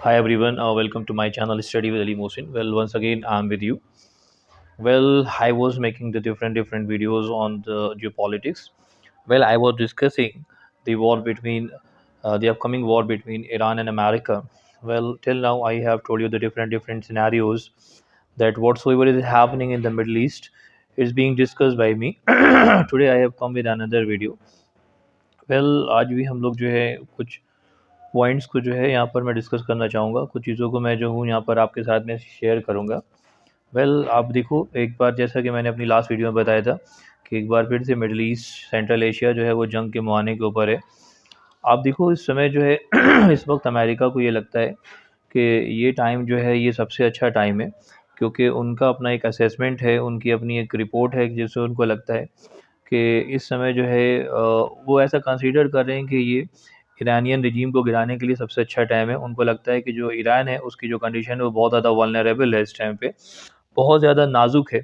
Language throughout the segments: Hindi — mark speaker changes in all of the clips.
Speaker 1: Hi everyone, welcome to my channel Study with Ali Mohsin. Well, once again, I'm with you. Well, I was making the different videos on the geopolitics. Well, I was discussing the war between the upcoming war between Iran and America. Well, till now I have told you the different scenarios that whatsoever is happening in the Middle East is being discussed by me. Today I have come with another video. Well आज भी हम लोग जो है कुछ पॉइंट्स को जो है यहाँ पर मैं डिस्कस करना चाहूँगा। कुछ चीज़ों को मैं जो हूँ यहाँ पर आपके साथ में शेयर करूँगा। आप देखो, एक बार जैसा कि मैंने अपनी लास्ट वीडियो में बताया था कि एक बार फिर से मिडल ईस्ट सेंट्रल एशिया जो है वो जंग के मुहाने के ऊपर है। आप देखो इस समय जो है इस वक्त अमेरिका को ये लगता है कि ये टाइम जो है ये सबसे अच्छा टाइम है, क्योंकि उनका अपना एक असेसमेंट है, उनकी अपनी एक रिपोर्ट है जिससे उनको लगता है कि इस समय जो है वो ऐसा कंसीडर कर रहे हैं कि ये ईरानियन रिजीम को गिराने के लिए सबसे अच्छा टाइम है। उनको लगता है कि जो ईरान है उसकी जो कंडीशन है वो बहुत ज़्यादा वल्नरेबल है, इस टाइम पे बहुत ज़्यादा नाजुक है।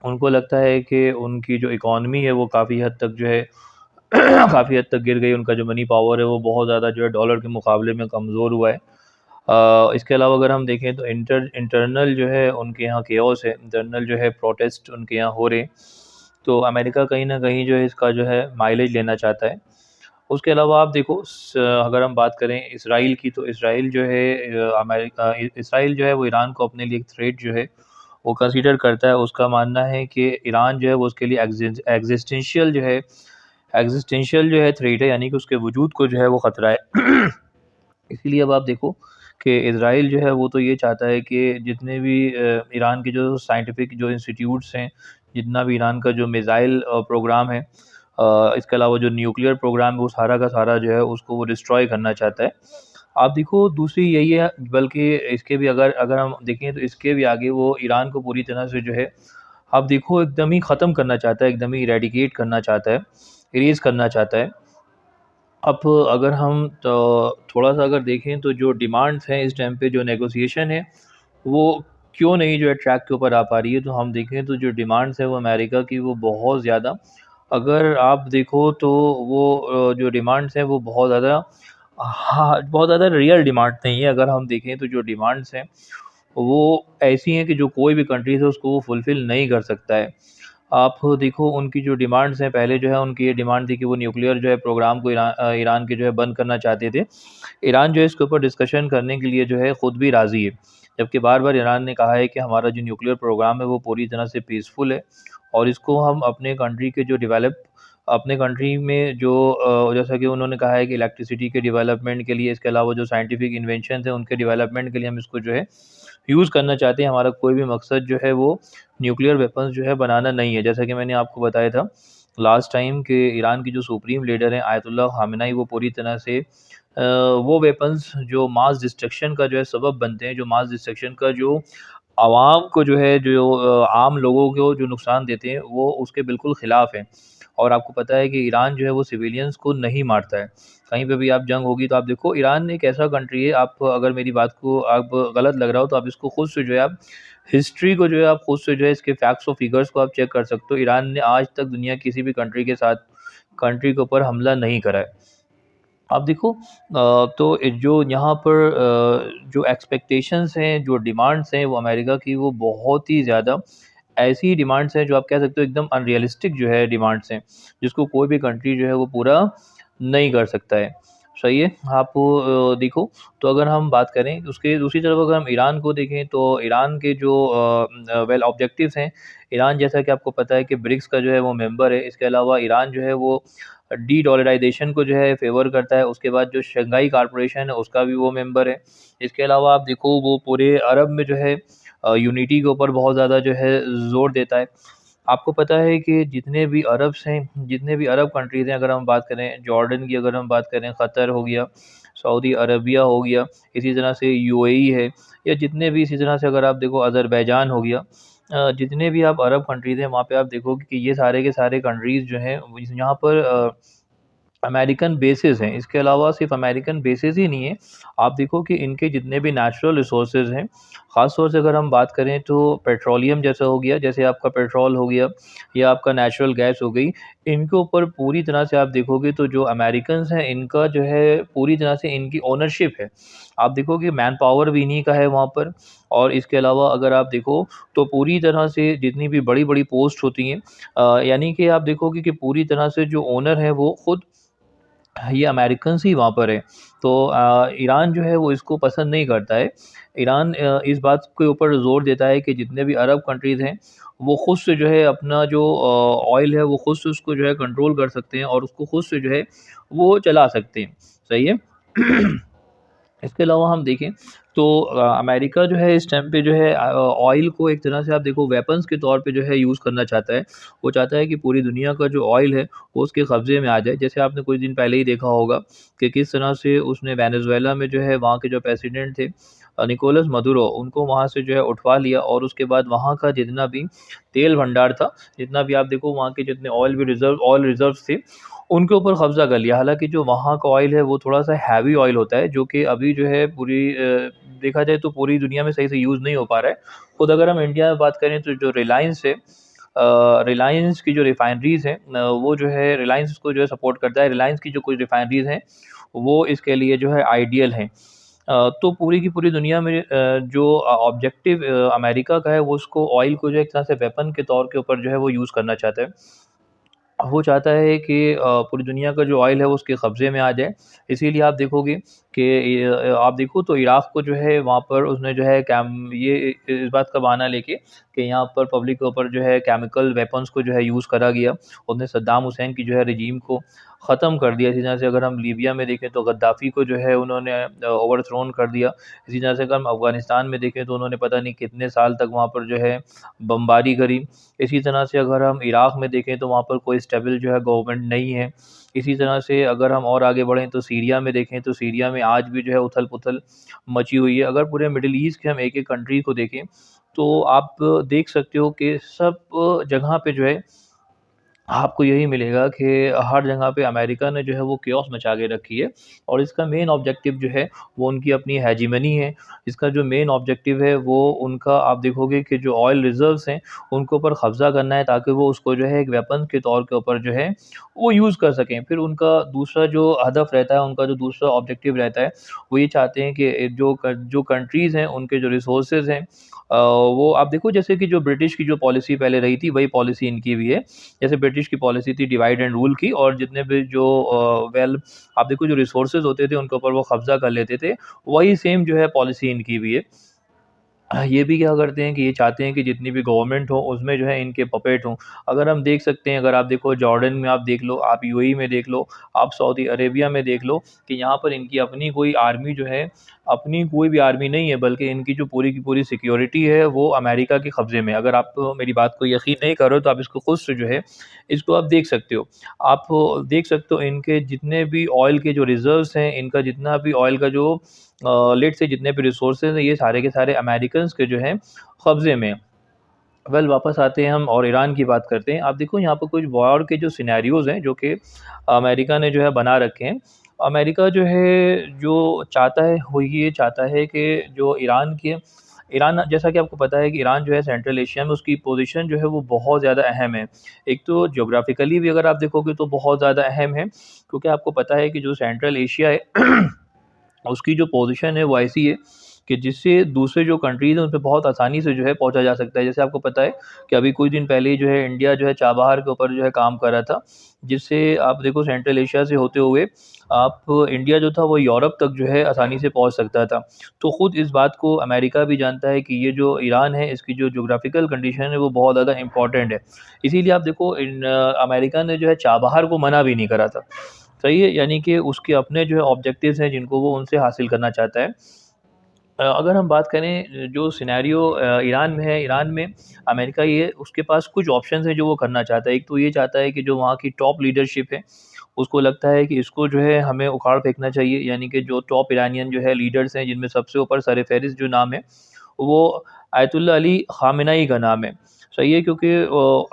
Speaker 1: उनको लगता है कि उनकी जो इकॉनमी है वो काफ़ी हद तक जो है काफ़ी हद तक गिर गई। उनका जो मनी पावर है वो बहुत ज़्यादा जो है डॉलर के मुकाबले में कमज़ोर हुआ है। इसके अलावा अगर हम देखें तो इंटरनल जो है उनके यहाँ केओस है, इंटरनल जो है प्रोटेस्ट उनके यहाँ हो रहे हैं। तो अमेरिका कहीं न कहीं जो है इसका जो है माइलेज लेना चाहता है। उसके अलावा आप देखो अगर हम बात करें इसराइल की, तो इसराइल जो है इसराइल जो है वो ईरान को अपने लिए एक थ्रेट जो है वो कंसीडर करता है। उसका मानना है कि ईरान जो है वो उसके लिए एग्जिस्टेंशियल जो है थ्रेट है, यानी कि उसके वजूद को जो है वो ख़तरा है। इसीलिए अब आप देखो कि इज़राइल जो है वो तो ये चाहता है कि जितने भी ईरान के जो साइंटिफिक जो इंस्टीट्यूट्स हैं, जितना भी ईरान का जो मिसाइल प्रोग्राम है, इसके अलावा जो न्यूक्लियर प्रोग्राम है, वो सारा का सारा जो है उसको वो डिस्ट्रॉय करना चाहता है। आप देखो दूसरी यही है, बल्कि इसके भी अगर अगर हम देखें तो इसके भी आगे वो ईरान को पूरी तरह से जो है आप देखो एकदम ही ख़त्म करना चाहता है, एकदम ही इरेडिकेट करना चाहता है, इरेज़ करना चाहता है। अब अगर हम तो थोड़ा-सा अगर देखें तो जो डिमांड्स हैं इस टाइम पे, जो नेगोशिएशन है, वो क्यों नहीं जो है ट्रैक के ऊपर आ पा रही है। तो हम देखें तो जो डिमांड्स है वो अमेरिका की वो बहुत ज़्यादा, अगर आप देखो तो वो जो डिमांड्स हैं वो बहुत ज़्यादा, हाँ, बहुत ज़्यादा रियल डिमांड नहीं है। अगर हम देखें तो जो डिमांड्स हैं वो ऐसी हैं कि जो कोई भी कंट्रीज़ है उसको वो फुलफ़िल नहीं कर सकता है। आप देखो उनकी जो डिमांड्स हैं, पहले जो है उनकी ये डिमांड थी कि वो न्यूक्लियर जो है प्रोग्राम को ईरान के जो है बंद करना चाहते थे। ईरान जो है इसके ऊपर डिस्कशन करने के लिए जो है खुद भी राज़ी है। जबकि बार-बार ईरान ने कहा है कि हमारा जो न्यूक्लियर प्रोग्राम है वो पूरी तरह से पीसफुल है, और इसको हम अपने कंट्री के जो डेवलप अपने कंट्री में जो जैसा कि उन्होंने कहा है कि इलेक्ट्रिसिटी के डेवलपमेंट के लिए, इसके अलावा जो साइंटिफिक इन्वेंशंस हैं उनके डेवलपमेंट के लिए हम इसको जो है यूज़ करना चाहते हैं। हमारा कोई भी मकसद जो है वो न्यूक्लियर वेपन्स जो है बनाना नहीं है। जैसा कि मैंने आपको बताया था लास्ट टाइम कि ईरान की जो सुप्रीम लीडर हैं आयतुल्लाह ख़ामेनी, वो पूरी तरह से वो वेपन्स जो मास डिस्ट्रक्शन का जो है सबब बनते हैं, जो मास डिस्ट्रक्शन का जो आवाम को जो है जो आम लोगों को जो नुकसान देते हैं, वो उसके बिल्कुल ख़िलाफ़ हैं। और आपको पता है कि ईरान जो है वो सिविलियंस को नहीं मारता है। कहीं पे भी आप जंग होगी तो आप देखो ईरान एक ऐसा कंट्री है, आप अगर मेरी बात को आप गलत लग रहा हो तो आप इसको खुद से जो है आप हिस्ट्री को जो है आप खुद से जो है इसके फैक्ट्स और फिगर्स को आप चेक कर सकते हो। ईरान ने आज तक दुनिया की किसी भी कंट्री के ऊपर हमला नहीं करा है। आप देखो तो जो यहाँ पर जो एक्सपेक्टेशंस हैं, जो डिमांड्स हैं वो अमेरिका की, वो बहुत ही ज़्यादा ऐसी डिमांड्स हैं जो आप कह सकते हो एकदम अनरियलिस्टिक जो है डिमांड्स हैं, जिसको कोई भी कंट्री जो है वो पूरा नहीं कर सकता है। सही है? आप देखो तो अगर हम बात करें उसके दूसरी तरफ, अगर हम ईरान को देखें तो ईरान के जो वेल ऑब्जेक्टिव्स हैं, ईरान जैसा कि आपको पता है कि ब्रिक्स का जो है वो मेंबर है। इसके अलावा ईरान जो है वो डी-डॉलराइज़ेशन को जो है फ़ेवर करता है। उसके बाद जो शंघाई कॉर्पोरेशन है उसका भी वो मेंबर है। इसके अलावा आप देखो वो पूरे अरब में जो है यूनिटी के ऊपर बहुत ज़्यादा जो है ज़ोर देता है। आपको पता है कि जितने भी अरब कंट्रीज़ हैं, अगर हम बात करें जॉर्डन की, अगर हम बात करें कतर हो गया, सऊदी अरबिया हो गया, इसी तरह से यूएई है, या जितने भी इसी तरह से अगर आप देखो अज़रबैजान हो गया, जितने भी आप अरब कंट्रीज़ हैं वहाँ पे आप देखोगे कि ये सारे के सारे कंट्रीज़ जो हैं वो यहाँ पर अमेरिकन बेसेस हैं। इसके अलावा सिर्फ़ अमेरिकन बेसेस ही नहीं है, आप देखो कि इनके जितने भी नेचुरल रिसोर्सेज़ हैं, ख़ास तौर से अगर हम बात करें तो पेट्रोलियम जैसा हो गया, जैसे आपका पेट्रोल हो गया या आपका नेचुरल गैस हो गई, इनके ऊपर पूरी तरह से आप देखोगे तो जो अमेरिकन्स हैं इनका जो है पूरी तरह से इनकी ओनरशिप है। आप देखोगे मैन पावर भी इन्हीं का है वहाँ पर, और इसके अलावा अगर आप देखो तो पूरी तरह से जितनी भी बड़ी-बड़ी पोस्ट होती हैं यानी कि आप देखोगे कि पूरी तरह से जो ओनर है वो खुद ये अमेरिकन्स ही वहाँ पर हैं। तो ईरान जो है वो इसको पसंद नहीं करता है। ईरान इस बात के ऊपर ज़ोर देता है कि जितने भी अरब कंट्रीज़ हैं, वो खुद से जो है अपना जो ऑयल है वो खुद से उसको जो है कंट्रोल कर सकते हैं और उसको खुद से जो है वो चला सकते हैं। सही है? इसके अलावा हम देखें तो अमेरिका जो है इस टाइम पे जो है ऑयल को एक तरह से आप देखो वेपन्स के तौर पे जो है यूज़ करना चाहता है। वो चाहता है कि पूरी दुनिया का जो ऑयल है वो उसके कब्ज़े में आ जाए। जैसे आपने कुछ दिन पहले ही देखा होगा कि किस तरह से उसने वेनेज़ुएला में जो है वहाँ के जो प्रेसिडेंट थे निकोलस मदुरो उनको वहाँ से जो है उठवा लिया और उसके बाद वहाँ का जितना भी तेल भंडार था, जितना भी आप देखो वहाँ के जितने ऑयल रिज़र्व्स थे उनके ऊपर कब्ज़ा कर लिया। हालाँकि जो वहाँ का ऑयल है वो थोड़ा-सा हैवी ऑयल होता है जो कि अभी जो है देखा जाए तो पूरी दुनिया में सही से यूज़ नहीं हो पा रहा है। खुद अगर हम इंडिया में बात करें तो जो रिलायंस है रिलायंस की जो रिफाइनरीज़ हैं वो जो है रिलायंस इसको जो है सपोर्ट करता है। रिलायंस की जो कुछ रिफाइनरीज़ हैं, वो इसके लिए जो है आइडियल हैं। तो पूरी की पूरी दुनिया में जो ऑब्जेक्टिव अमेरिका का है वो उसको ऑयल को जो है एक तरह से वेपन के तौर के ऊपर जो है वो यूज़ करना चाहता है। वो चाहता है कि पूरी दुनिया का जो ऑयल है वो उसके कब्ज़े में आ जाए। इसीलिए आप देखोगे कि आप देखो तो इराक़ को जो है वहाँ पर उसने जो है इस बात का बहाना लेके कि यहाँ पर पब्लिक के ऊपर जो है केमिकल वेपन्स को जो है यूज़ करा गया। उसने सद्दाम हुसैन की जो है रजीम को ख़त्म कर दिया। इसी तरह से अगर हम लीबिया में देखें तो गद्दाफ़ी को जो है उन्होंने ओवरथ्रोन कर दिया। इसी तरह से अगर हम अफ़गानिस्तान में देखें तो उन्होंने पता नहीं कितने साल तक वहाँ पर जो है बमबारी करी। इसी तरह से अगर हम इराक़ में देखें तो वहाँ पर कोई स्टेबल जो है गवर्नमेंट नहीं है। इसी तरह से अगर हम और आगे बढ़ें तो सीरिया में देखें तो सीरिया में आज भी जो है उथल-पुथल मची हुई है। अगर पूरे मिडल ईस्ट के हम एक-एक कंट्री को देखें तो आप देख सकते हो कि सब जगह पे जो है आपको यही मिलेगा कि हर जगह पे अमेरिका ने जो है वो केओस मचा के रखी है और इसका मेन ऑब्जेक्टिव जो है वो उनकी अपनी हेजेमनी है। इसका जो मेन ऑब्जेक्टिव है वो उनका आप देखोगे कि जो ऑयल रिज़र्व्स हैं उनके ऊपर कब्ज़ा करना है ताकि वो उसको जो है एक वेपन के तौर के ऊपर जो है वो यूज़ कर सकें। फिर उनका दूसरा जो हदफ रहता है, उनका जो दूसरा ऑब्जेक्टिव रहता है, वो ये चाहते हैं कि जो कंट्रीज़ हैं उनके जो रिसोर्सेज़ हैं वो आप देखो जैसे कि जो ब्रिटिश की जो पॉलिसी पहले रही थी वही पॉलिसी इनकी भी है। जैसे ब्रिटिश की पॉलिसी थी डिवाइड एंड रूल की और जितने भी जो आप देखो जो रिसोर्सेज़ होते थे उनके ऊपर वो कब्ज़ा कर लेते थे, वही सेम जो है पॉलिसी इनकी भी है। ये भी क्या करते हैं कि ये चाहते हैं कि जितनी भी गवर्नमेंट हो उसमें जो है इनके पपेट हों। अगर हम देख सकते हैं अगर आप देखो जॉर्डन में आप देख लो, आप यूएई में देख लो, आप सऊदी अरेबिया में देख लो कि यहाँ पर इनकी अपनी कोई आर्मी जो है, अपनी कोई भी आर्मी नहीं है बल्कि इनकी जो पूरी की पूरी सिक्योरिटी है वो अमेरिका के कब्ज़े में है। अगर आप मेरी बात को यकीन नहीं करो तो आप इसको खुद से जो है इसको आप देख सकते हो। आप देख सकते हो इनके जितने भी ऑयल के जो रिज़र्व्स हैं, इनका जितना भी ऑयल का जो लेट्स से जितने भी रिसोर्सेज़ हैं ये सारे के सारे अमेरिकन्स के जो हैं कब्ज़े में हैं। वापस आते हैं हम और ईरान की बात करते हैं। आप देखो यहाँ पर कुछ वॉर के जो सिनेरियोज़ हैं जो कि अमेरिका ने जो है बना रखे हैं। अमेरिका जो है जो चाहता है वो ये चाहता है कि जो ईरान जैसा कि आपको पता है कि ईरान जो है सेंट्रल एशिया में उसकी पोज़ीशन जो है वो बहुत ज़्यादा अहम है। एक तो ज्योग्राफ़िकली भी अगर आप देखोगे तो बहुत ज़्यादा अहम है क्योंकि आपको पता है कि जो सेंट्रल एशिया है उसकी जो पोज़ीशन है वो ऐसी है कि जिससे दूसरे जो कंट्रीज़ हैं उन पे बहुत आसानी से जो है पहुँचा जा सकता है। जैसे आपको पता है कि अभी कुछ दिन पहले ही जो है इंडिया जो है चाबहार के ऊपर जो है काम कर रहा था, जिससे आप देखो सेंट्रल एशिया से होते हुए आप इंडिया जो था वो यूरोप तक जो है आसानी से पहुँच सकता था। तो खुद इस बात को अमेरिका भी जानता है कि ये जो ईरान है इसकी जो ज्योग्राफ़िकल कंडीशन है वो बहुत ज़्यादा इम्पोर्टेंट है। इसीलिए आप देखो अमेरिका ने जो है चाबहार को मना भी नहीं करा था। सही है? यानी कि उसके अपने जो है ऑब्जेक्टिव्स हैं जिनको वो उनसे हासिल करना चाहता है। अगर हम बात करें जो सिनेरियो ईरान में है, ईरान में अमेरिका ये उसके पास कुछ ऑप्शंस हैं जो वो करना चाहता है। एक तो ये चाहता है कि जो वहाँ की टॉप लीडरशिप है, उसको लगता है कि इसको जो है हमें उखाड़ फेंकना चाहिए। यानी कि जो टॉप ईरानियन जो है लीडर्स हैं जिनमें सबसे ऊपर सर-ए-फ़हरिस्त जो नाम है, वो आयतुल्लाह अली ख़ामेनेई का नाम है। सही है, क्योंकि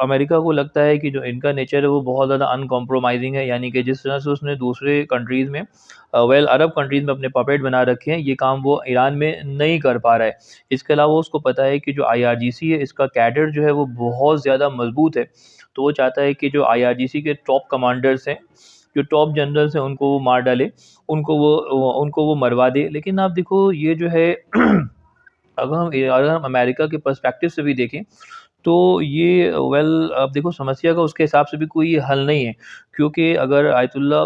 Speaker 1: अमेरिका को लगता है कि जो इनका नेचर है वो बहुत ज़्यादा अनकॉम्प्रोमाइज़िंग है, यानी कि जिस तरह से उसने दूसरे कंट्रीज़ में अरब कंट्रीज़ में अपने पपेट बना रखे हैं, ये काम वो ईरान में नहीं कर पा रहा है। इसके अलावा उसको पता है कि जो आईआरजीसी है, इसका कैडर जो है वो बहुत ज़्यादा मज़बूत है। तो वो चाहता है कि जो आईआरजीसी के टॉप कमांडर्स हैं, जो टॉप जनरल्स हैं, उनको वो मार डाले, उनको वो मरवा दे। लेकिन आप देखो ये जो है अगर हम अमेरिका के पर्सपेक्टिव से भी देखें, तो ये अब देखो समस्या का उसके हिसाब से भी कोई हल नहीं है, क्योंकि अगर आयतुल्ला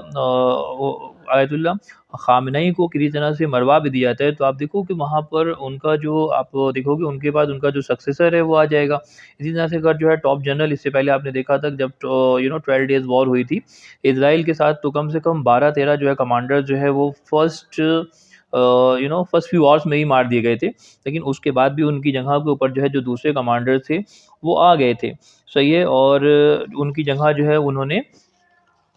Speaker 1: ख़ामेनी को किसी तरह से मरवा भी दिया जाता है, तो आप देखो कि वहाँ पर उनका जो आप देखोगे उनके बाद उनका जो सक्सेसर है वो आ जाएगा। इसी तरह से अगर जो है टॉप जनरल, इससे पहले आपने देखा था जब 12 डेज़ वॉर हुई थी इज़राइल के साथ, तो कम से कम 12-13 जो है कमांडर जो है वो फर्स्ट फ्यू आवर्स में ही मार दिए गए थे। लेकिन उसके बाद भी उनकी जगह के ऊपर जो है जो दूसरे कमांडर थे, वो आ गए थे। सही है, और उनकी जगह जो है उन्होंने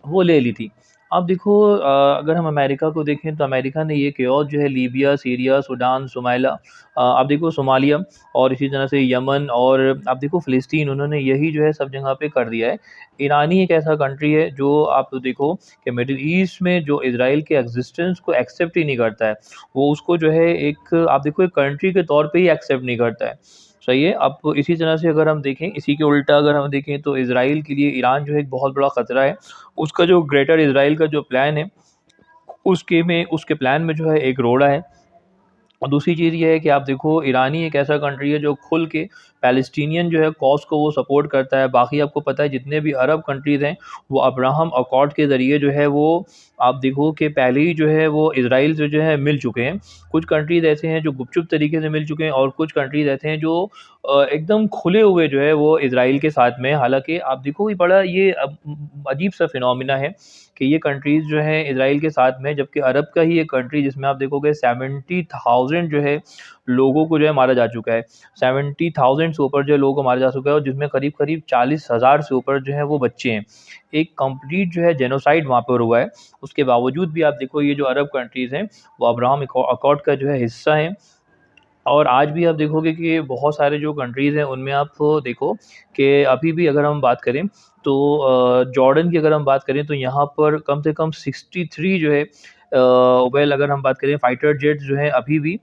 Speaker 1: वो ले ली थी। अब देखो अगर हम अमेरिका को देखें, तो अमेरिका ने ये किया जो है लीबिया, सीरिया, सूडान, सोमालिया, आप देखो सोमालिया, और इसी तरह से यमन, और आप देखो फ़िलिस्तीन, उन्होंने यही जो है सब जगह पे कर दिया है। ईरान ही एक ऐसा कंट्री है जो आप देखो कि मिडल ईस्ट में जो इज़राइल के एक्सिस्टेंस को एक्सेप्ट ही नहीं करता है। वो उसको जो है एक आप देखो एक कंट्री के तौर पे ही एक्सेप्ट नहीं करता है। सही है। अब इसी तरह से अगर हम देखें, इसी के उल्टा अगर हम देखें, तो इज़राइल के लिए ईरान जो है एक बहुत बड़ा ख़तरा है। उसका जो ग्रेटर इज़राइल का जो प्लान है, उसके प्लान में जो है एक रोड़ा है। और दूसरी चीज़ ये है कि आप देखो ईरान ही एक ऐसा कंट्री है जो खुल के पैलेस्टीनियन जो है कॉज़ को वो सपोर्ट करता है। बाकी आपको पता है जितने भी अरब कंट्रीज़ हैं, वो अब्राहम अकॉर्ड के ज़रिए जो है वो आप देखो कि पहले ही जो है वो इज़राइल से जो है मिल चुके हैं। कुछ कंट्रीज़ ऐसे हैं जो गुपचुप तरीके से मिल चुके हैं, और कुछ कंट्रीज़ ऐसे हैं जो एकदम खुले हुए जो है वो इज़राइल के साथ में हैं। हालाँकि आप देखो ये अजीब-सा फिनोमिना है कि ये कंट्रीज़ जो हैं इज़राइल के साथ में, जबकि अरब का ही एक कंट्री जिसमें आप देखोगे 70,000 जो है लोगों को जो है मारा जा चुका है। 70,000 से ऊपर जो है लोगों को मारा जा चुका है, और जिसमें करीब-करीब 40,000 से ऊपर जो है वो बच्चे हैं। एक कंप्लीट जो है जेनोसाइड वहाँ पर हुआ है। उसके बावजूद भी आप देखो ये जो अरब कंट्रीज़ हैं, वो अब्राहम अकॉर्ड का जो है हिस्सा हैं। और आज भी आप देखोगे कि बहुत सारे जो कंट्रीज़ हैं, उनमें आप देखो कि अभी भी अगर हम बात करें, तो जॉर्डन की अगर हम बात करें, तो यहाँ पर कम से कम 63 जो है अगर हम बात करें फाइटर जेट्स जो हैं अभी भी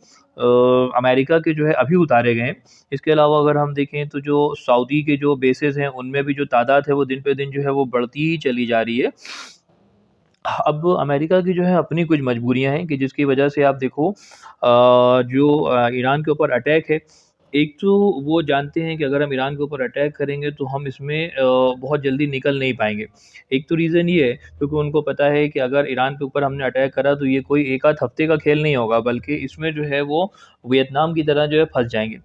Speaker 1: अमेरिका के जो है अभी उतारे गए हैं। इसके अलावा अगर हम देखें, तो जो सऊदी के जो बेसेस हैं, उनमें भी जो तादाद है वो दिन पे दिन जो है वो बढ़ती ही चली जा रही है। अब अमेरिका की जो है अपनी कुछ मजबूरियाँ हैं कि जिसकी वजह से आप देखो ईरान के ऊपर अटैक है। एक तो वो जानते हैं कि अगर हम ईरान के ऊपर अटैक करेंगे, तो हम इसमें बहुत जल्दी निकल नहीं पाएँगे। एक तो रीज़न ये है, क्योंकि उनको पता है कि अगर ईरान के ऊपर हमने अटैक करा, तो ये कोई 1 आध हफ़्ते का खेल नहीं होगा, बल्कि इसमें जो है वो वियतनाम की तरह जो है फँस जाएँगे।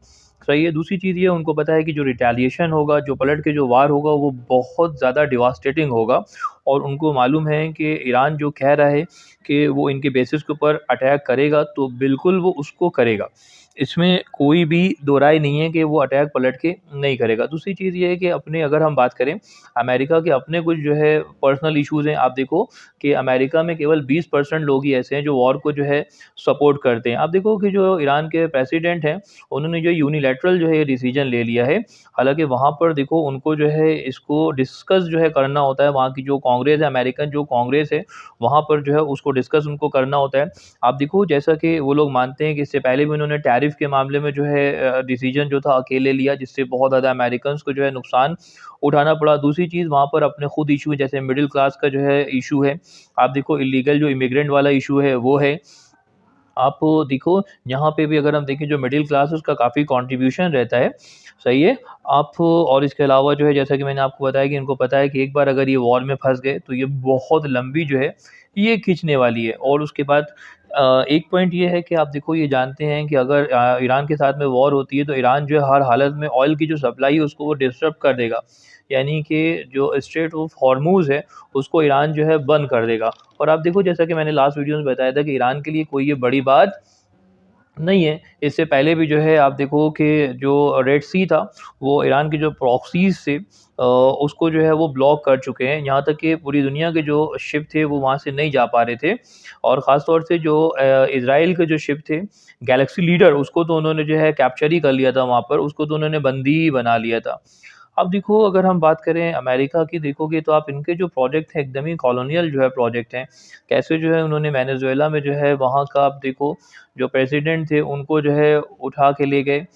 Speaker 1: सही है। दूसरी चीज़ ये उनको पता है कि जो रिटेलिएशन होगा, जो पलट के जो वार होगा, वो बहुत ज़्यादा डिवास्टेटिंग होगा, और उनको मालूम है कि ईरान जो कह रहा है कि वो इनके बेसिस के ऊपर अटैक करेगा, तो बिल्कुल वो उसको करेगा। इसमें कोई भी दो राय नहीं है कि वो अटैक पलट के नहीं करेगा। दूसरी चीज़ ये है कि अपने अगर हम बात करें, अमेरिका के अपने कुछ जो है पर्सनल इश्यूज़ हैं। आप देखो कि अमेरिका में केवल 20% लोग ही ऐसे हैं जो वॉर को जो है सपोर्ट करते हैं। आप देखो कि जो ईरान के प्रेसिडेंट हैं, उन्होंने जो यूनिलैटरल जो है ये डिसीज़न ले लिया है। हालाँकि वहाँ पर देखो उनको जो है इसको डिस्कस जो है करना होता है, वहाँ की जो कांग्रेस है, अमेरिकन जो कांग्रेस है, वहाँ पर जो है उसको डिस्कस उनको करना होता है। आप देखो जैसा कि वो लोग मानते हैं कि इससे पहले भी उन्होंने टैरिफ के मामले में जो है डिसीज़न जो था अकेले लिया, जिससे बहुत ज़्यादा अमेरिकन्स को जो है नुकसान उठाना पड़ा। दूसरी चीज़ वहाँ पर अपने खुद इश्यू जैसे मिडल क्लास का जो है इश्यू है। आप देखो इल्लीगल जो इमिग्रेंट वाला इश्यू है वो है। आप देखो यहाँ पे भी अगर हम देखें, जो मिडिल क्लास है उसका काफ़ी कंट्रीब्यूशन रहता है, सही है। आप और इसके अलावा जो है जैसा कि मैंने आपको बताया कि इनको पता है कि एक बार अगर ये वॉर में फँस गए, तो ये बहुत लंबी जो है ये खींचने वाली है। और उसके बाद एक पॉइंट ये है कि आप देखो ये जानते हैं कि अगर ईरान के साथ में वॉर होती है, तो ईरान जो है हर हालत में ऑयल की जो सप्लाई है उसको वो डिस्टर्ब कर देगा। यानी कि जो स्ट्रेट ऑफ हॉर्मूज़ है, उसको ईरान जो है बंद कर देगा। और आप देखो जैसा कि मैंने लास्ट वीडियो में बताया था कि ईरान के लिए कोई ये बड़ी बात नहीं है। इससे पहले भी जो है आप देखो कि जो रेड सी था, वो ईरान के जो प्रॉक्सीज़ थे उसको जो है वो ब्लॉक कर चुके हैं। यहाँ तक कि पूरी दुनिया के जो शिप थे वो वहाँ से नहीं जा पा रहे थे और ख़ास तौर से जो इज़राइल के जो शिप थे, गैलेक्सी लीडर उसको तो उन्होंने जो है कैप्चर ही कर लिया था वहाँ पर, उसको तो उन्होंने बंदी ही बना लिया था। अब देखो अगर हम बात करें अमेरिका की देखोगे तो आप इनके जो प्रोजेक्ट हैं एकदम ही कॉलोनियल जो है प्रोजेक्ट हैं। कैसे जो है उन्होंने वेनेज़ुएला में जो है वहाँ का आप देखो जो प्रेसिडेंट थे उनको जो है उठा के ले गए।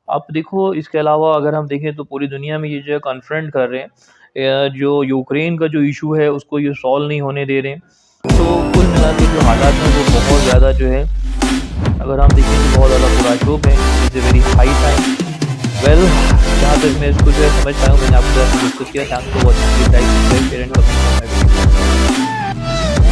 Speaker 1: अब देखो इसके अलावा अगर हम देखें तो पूरी दुनिया में ये जो है कन्फ्रंट कर रहे हैं जो यूक्रेन का जो इश्यू है उसको ये सॉल्व नहीं होने दे रहे हैं। तो कुल मिला के जो हालात हैं वो बहुत ज़्यादा जो है अगर हम देखें तो बहुत ज़्यादा बुरा शोक है। It's a very high time. Well जहाँ तक मैं इसको जो है समझ पाया हूँ मैंने आपके साथ डिस्कस किया। Thanks for watching this guys parent